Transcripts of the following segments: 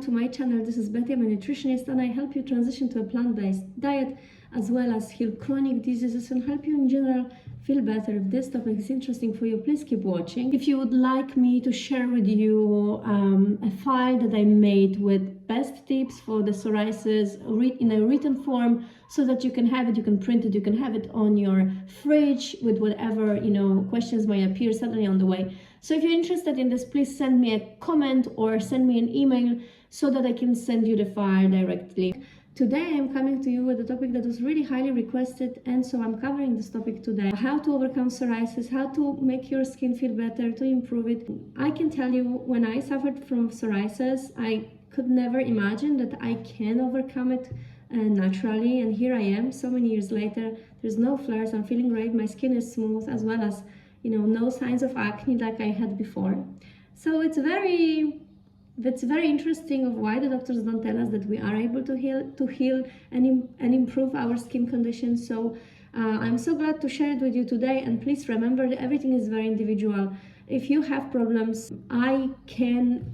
to my channel. This is Betty, I'm a nutritionist, and I help you transition to a plant-based diet as well as heal chronic diseases and help you in general feel better. If this topic is interesting for you, please keep watching. If you would like me to share with you a file that I made with best tips for the psoriasis in a written form so that you can have it, you can print it, you can have it on your fridge with whatever questions may appear suddenly on the way. So if you're interested in this, please send me a comment or send me an email so that I can send you the file directly. Today I'm coming to you with a topic that was really highly requested, and so I'm covering this topic today. How to overcome psoriasis, how to make your skin feel better, to improve it. I can tell you, when I suffered from psoriasis, I could never imagine that I can overcome it naturally, and here I am so many years later. There's no flares, I'm feeling great, my skin is smooth, as well as no signs of acne like I had before. So it's very interesting of why the doctors don't tell us that we are able to heal and improve our skin condition. So I'm so glad to share it with you today, and please remember that everything is very individual. If you have problems, I can't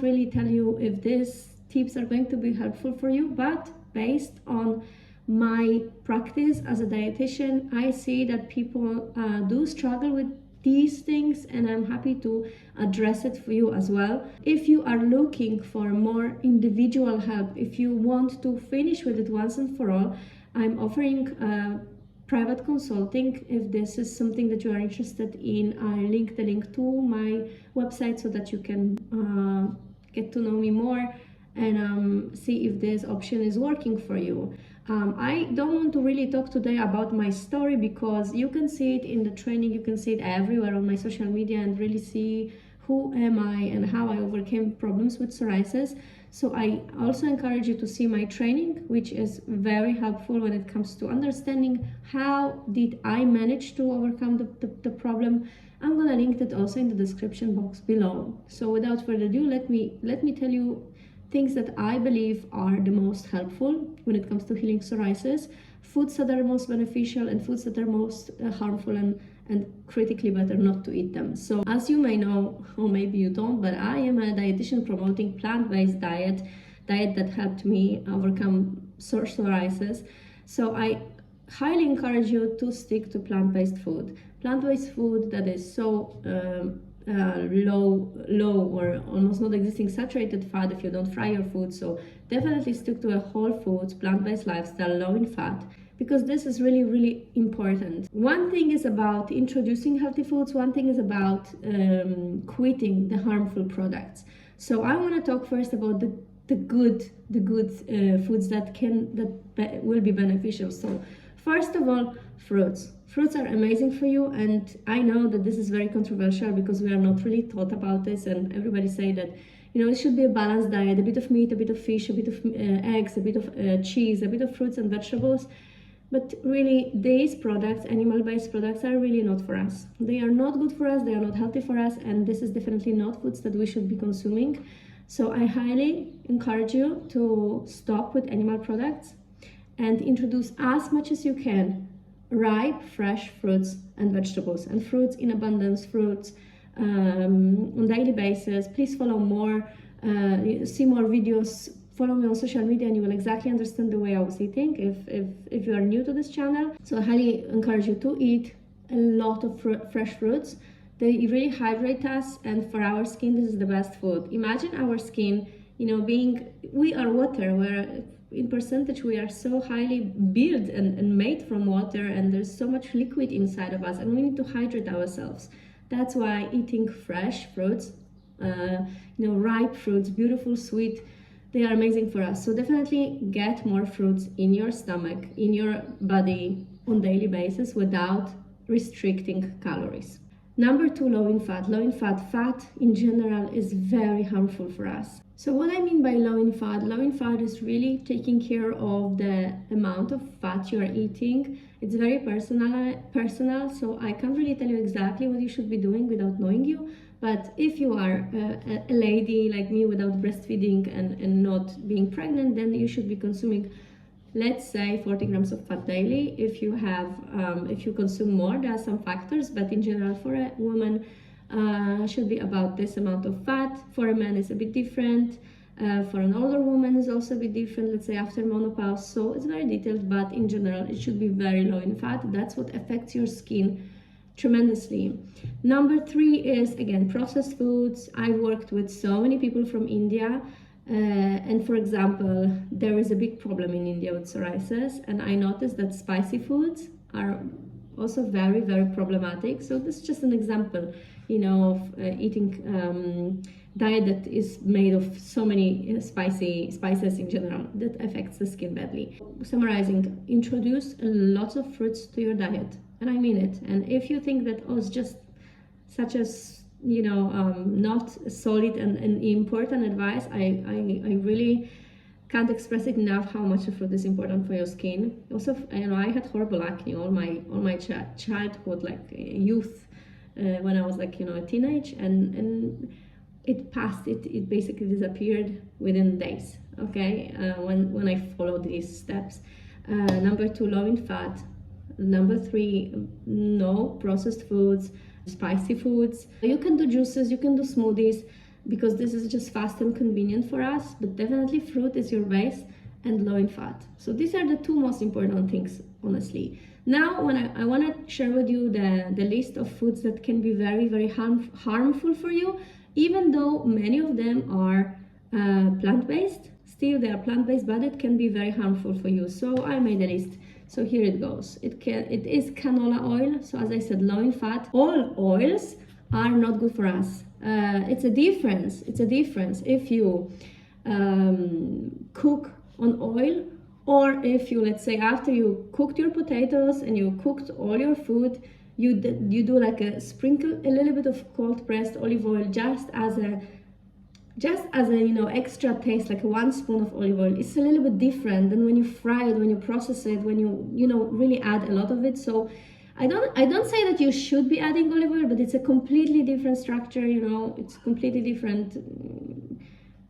really tell you if these tips are going to be helpful for you, but based on my practice as a dietitian, I see that people do struggle with these things, and I'm happy to address it for you as well. If you are looking for more individual help, if you want to finish with it once and for all, I'm offering private consulting. If this is something that you are interested in, I'll link the link to my website so that you can get to know me more and see if this option is working for you. I don't want to really talk today about my story because you can see it in the training, you can see it everywhere on my social media and really see who am I and how I overcame problems with psoriasis. So I also encourage you to see my training, which is very helpful when it comes to understanding how did I manage to overcome the problem. I'm gonna link it also in the description box below. So without further ado, let me tell you things that I believe are the most helpful when it comes to healing psoriasis, foods that are most beneficial and foods that are most harmful, and critically better not to eat them. So as you may know, or maybe you don't, but I am a dietitian promoting plant-based diet that helped me overcome psoriasis. So I highly encourage you to stick to plant-based food that is so low or almost not existing saturated fat if you don't fry your food. So definitely stick to a whole foods, plant-based lifestyle, low in fat, because this is really important. One thing is about introducing healthy foods, one thing is about quitting the harmful products. So I want to talk first about the good foods that will be beneficial. So first of all, fruits are amazing for you, and I know that this is very controversial because we are not really taught about this, and everybody say that it should be a balanced diet, a bit of meat, a bit of fish, a bit of eggs, a bit of cheese, a bit of fruits and vegetables. But really, these products, animal-based products, are really not for us. They are not good for us, they are not healthy for us, and this is definitely not foods that we should be consuming. So I highly encourage you to stop with animal products and introduce as much as you can ripe, fresh fruits and vegetables, and fruits in abundance, fruits on daily basis. Please follow more, see more videos, follow me on social media, and you will exactly understand the way I was eating if you are new to this channel. So I highly encourage you to eat a lot of fresh fruits. They really hydrate us, and for our skin this is the best food. Imagine our skin, we are water, where in percentage we are so highly built and made from water, and there's so much liquid inside of us, and we need to hydrate ourselves. That's why eating fresh fruits, ripe fruits, beautiful, sweet, they are amazing for us. So definitely get more fruits in your stomach, in your body on daily basis without restricting calories. Number 2, low in fat. Low in fat. Fat in general is very harmful for us. So what I mean by low in fat is really taking care of the amount of fat you are eating. It's very personal, so I can't really tell you exactly what you should be doing without knowing you. But if you are a lady like me without breastfeeding and not being pregnant, then you should be consuming, let's say, 40 grams of fat daily. If you consume more, there are some factors, but in general for a woman should be about this amount of fat. For a man it's a bit different. For an older woman is also a bit different, let's say after menopause. So it's very detailed, but in general it should be very low in fat. That's what affects your skin tremendously. Number 3 is, again, processed foods. I've worked with so many people from India, and for example, there is a big problem in India with psoriasis, and I noticed that spicy foods are also very, very problematic. So this is just an example, you know, of eating diet that is made of so many spices in general that affects the skin badly. Summarizing, introduce lots of fruits to your diet, and I mean it. And if you think that, oh, it's just such as, you know, not solid and important advice, I really can't express it enough how much the fruit is important for your skin. Also, you know, I had horrible acne all my childhood, like youth, when I was like, you know, a teenage, and it passed. It basically disappeared within days. Okay, when I followed these steps. Number 2, low in fat. Number 3, no processed foods, spicy foods. You can do juices, you can do smoothies, because this is just fast and convenient for us, but definitely fruit is your base, and low in fat. So these are the 2 most important things, honestly. Now, when I want to share with you the list of foods that can be very, very harmful for you, even though many of them are plant-based, still they are plant-based, but it can be very harmful for you. So I made a list. So here it goes. It is canola oil. So as I said, low in fat. All oils are not good for us. It's a difference if you cook on oil, or if you, let's say, after you cooked your potatoes and you cooked all your food, you do like a little bit of cold pressed olive oil just as a you know, extra taste, like 1 spoon of olive oil. It's a little bit different than when you fry it, when you process it, when you know, really add a lot of it. So I don't say that you should be adding olive oil, but it's a completely different structure, you know, it's completely different.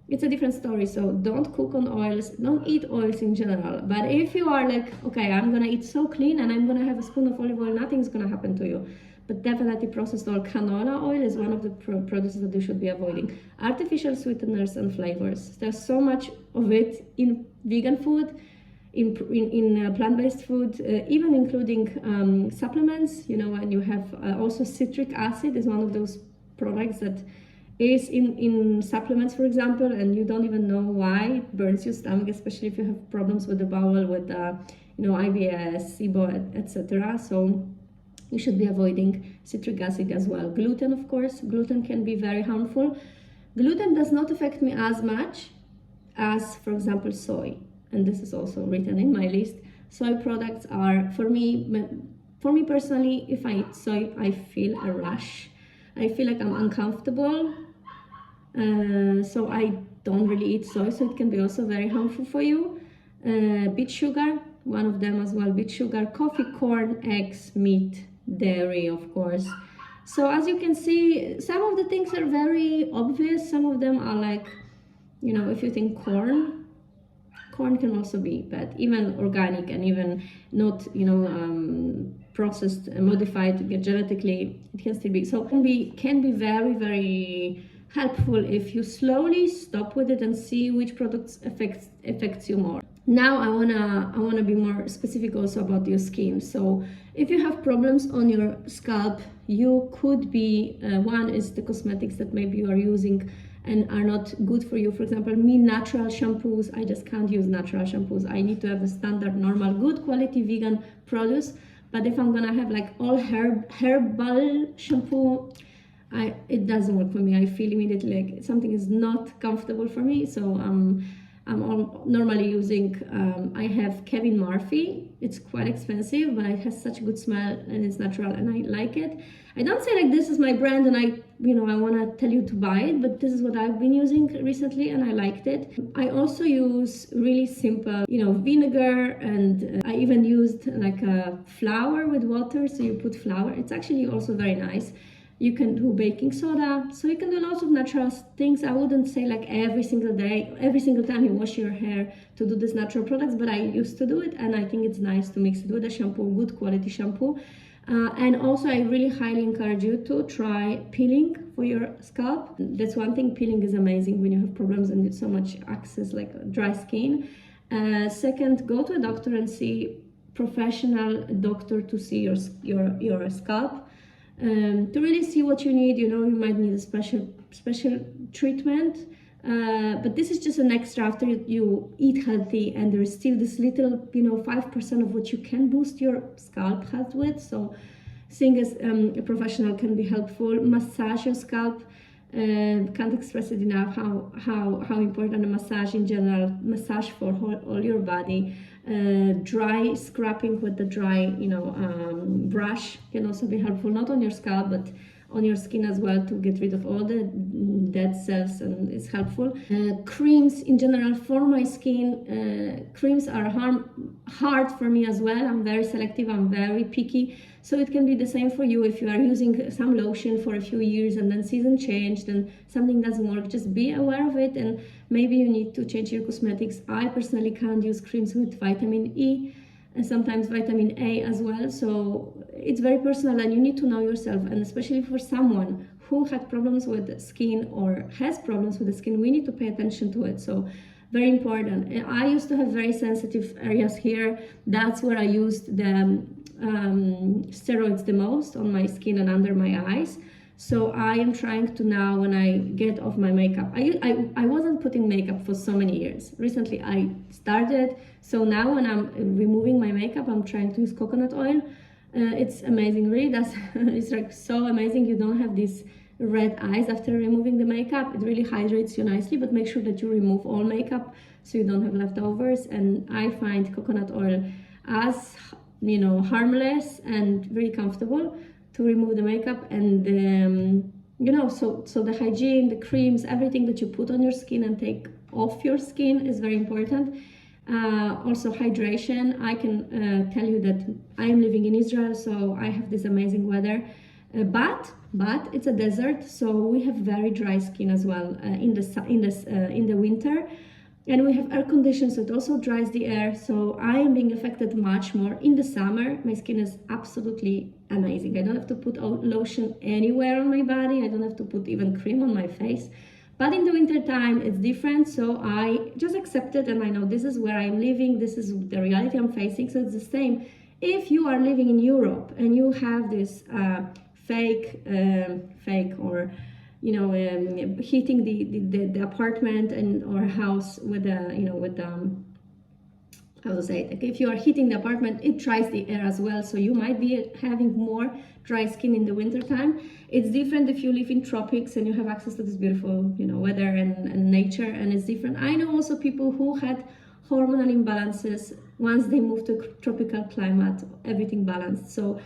It's a different story. So don't cook on oils, don't eat oils in general. But if you are like, okay, I'm gonna eat so clean and I'm gonna have a spoon of olive oil, nothing's gonna happen to you. But definitely processed oil, canola oil is one of the products that you should be avoiding. Artificial sweeteners and flavors. There's so much of it in vegan food, in plant-based food, even including supplements. You know, when you have also citric acid is one of those products that is in supplements, for example, and you don't even know why it burns your stomach, especially if you have problems with the bowel, with you know, IBS, SIBO, etc. So you should be avoiding citric acid as well. Gluten, of course. Gluten can be very harmful. Gluten does not affect me as much as, for example, soy. And this is also written in my list. Soy products are, for me personally, if I eat soy, I feel a rush. I feel like I'm uncomfortable. So I don't really eat soy, so it can be also very harmful for you. Beet sugar, one of them as well. Beet sugar, coffee, corn, eggs, meat, dairy, of course. So as you can see, some of the things are very obvious. Some of them are like, you know, if you think corn can also be bad, even organic and even not, you know, processed and modified genetically, it can still be. So it can be very, very helpful if you slowly stop with it and see which products affects you more. Now I wanna be more specific also about your skin. So if you have problems on your scalp, you could be one is the cosmetics that maybe you are using and are not good for you. For example, me, natural shampoos, I just can't use natural shampoos. I need to have a standard, normal, good quality vegan produce. But if I'm gonna have like all herbal shampoo, it doesn't work for me. I feel immediately like something is not comfortable for me. So I'm normally using, I have Kevin Murphy. It's quite expensive, but it has such a good smell and it's natural and I like it. I don't say like this is my brand and I want to tell you to buy it, but this is what I've been using recently and I liked it. I also use really simple, vinegar, and I even used like a flour with water. So you put flour. It's actually also very nice. You can do baking soda, so you can do lots of natural things. I wouldn't say like every single day, every single time you wash your hair to do these natural products, but I used to do it and I think it's nice to mix it with a shampoo, good quality shampoo. And also I really highly encourage you to try peeling for your scalp. That's one thing, peeling is amazing when you have problems and so much access like dry skin. Second, go to a doctor and see professional doctor to see your scalp, to really see what you need. You might need a special treatment, but this is just an extra after you eat healthy, and there is still this little 5% of what you can boost your scalp health with. So seeing as a professional can be helpful. Massage your scalp. Can't express it enough how important a massage in general, massage for all your body. Dry scraping with the dry brush can also be helpful, not on your scalp but on your skin as well, to get rid of all the dead cells, and it's helpful. Creams in general for my skin, creams are hard for me as well. I'm very selective, I'm very picky, so it can be the same for you. If you are using some lotion for a few years and then season changed and something doesn't work, just be aware of it, and maybe you need to change your cosmetics. I personally can't use creams with vitamin E and sometimes vitamin A as well, so it's very personal and you need to know yourself. And especially for someone who had problems with the skin or has problems with the skin, we need to pay attention to it. So very important. I used to have very sensitive areas here. That's where I used the steroids the most, on my skin and under my eyes. So I am trying to now, when I get off my makeup, I wasn't putting makeup for so many years. Recently I started, so now when I'm removing my makeup, I'm trying to use coconut oil. It's amazing, really. It's like so amazing. You don't have these red eyes after removing the makeup. It really hydrates you nicely, but make sure that you remove all makeup so you don't have leftovers. And I find coconut oil as harmless and very comfortable to remove the makeup. And so the hygiene, the creams, everything that you put on your skin and take off your skin is very important. Also hydration. I can tell you that I am living in Israel, so I have this amazing weather, but it's a desert, so we have very dry skin as well in the winter, and we have air conditions, so it also dries the air. So I am being affected much more in the summer. My skin is absolutely amazing. I don't have to put lotion anywhere on my body. I don't have to put even cream on my face. But in the winter time, it's different, so I just accept it, and I know this is where I'm living, this is the reality I'm facing. So it's the same. If you are living in Europe and you have this fake or heating the apartment or house with how to say it? Like if you are heating the apartment, it dries the air as well, so you might be having more dry skin in the winter time. It's different if you live in tropics and you have access to this beautiful weather and nature, and it's different. I know also people who had hormonal imbalances. Once they moved to tropical climate, everything balanced. So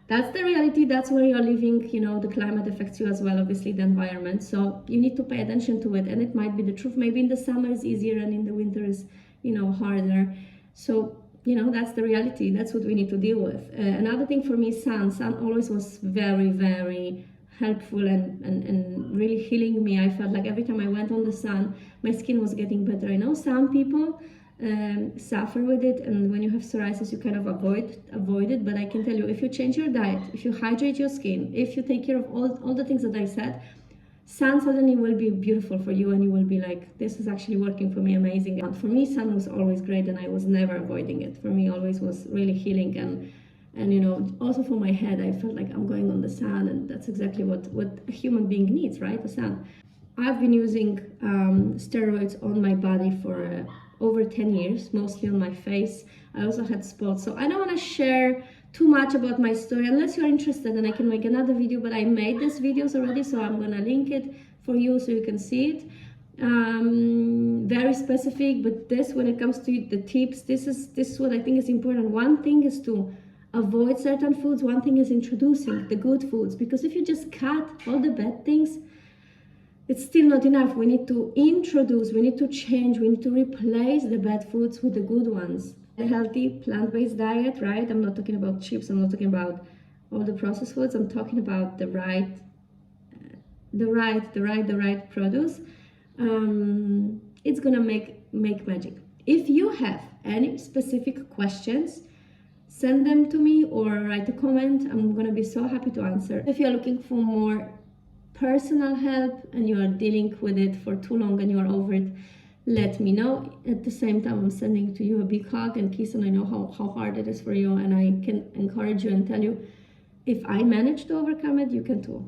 that's the reality. That's where you're living. The climate affects you as well, obviously, the environment, so you need to pay attention to it. And it might be the truth. Maybe in the summer is easier and in the winter is harder. So that's the reality. That's what we need to deal with. Another thing for me, sun always was very, very helpful and really healing me. I felt like every time I went on the sun, my skin was getting better. I know some people suffer with it, and when you have psoriasis you kind of avoid it, but I can tell you, if you change your diet, if you hydrate your skin, if you take care of all the things that I said, sun suddenly will be beautiful for you, and you will be like, this is actually working for me, amazing. And for me, sun was always great, and I was never avoiding it. For me, always was really healing, and also for my head, I felt like I'm going on the sun, and that's exactly what a human being needs, right? The sun. I've been using steroids on my body for over 10 years, mostly on my face. I also had spots, so I don't want to share too much about my story unless you're interested, and I can make another video, but I made these videos already, so I'm gonna link it for you so you can see it. Very specific, but when it comes to the tips, this is what I think is important. One thing is to avoid certain foods, one thing is introducing the good foods, because if you just cut all the bad things, it's still not enough. We need to introduce, we need to change, we need to replace the bad foods with the good ones. A healthy plant-based diet, right? I'm not talking about chips, I'm not talking about all the processed foods, I'm talking about the right produce. It's gonna make magic. If you have any specific questions, send them to me or write a comment. I'm gonna be so happy to answer. If you're looking for more personal help and you are dealing with it for too long and you are over it, let me know. At the same time, I'm sending to you a big hug and kiss, and I know how hard it is for you, and I can encourage you and tell you, if I manage to overcome it, you can too.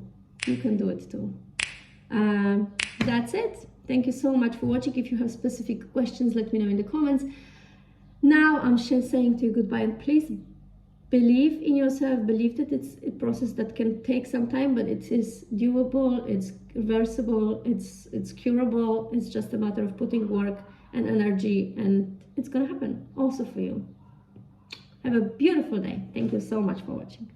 You can do it too. That's it. Thank you so much for watching. If you have specific questions, let me know in the comments. Now I'm just saying to you goodbye, and please believe in yourself. Believe that it's a process that can take some time, but it is doable, it's reversible, it's curable. It's just a matter of putting work and energy, and it's gonna happen also for you. Have a beautiful day. Thank you so much for watching.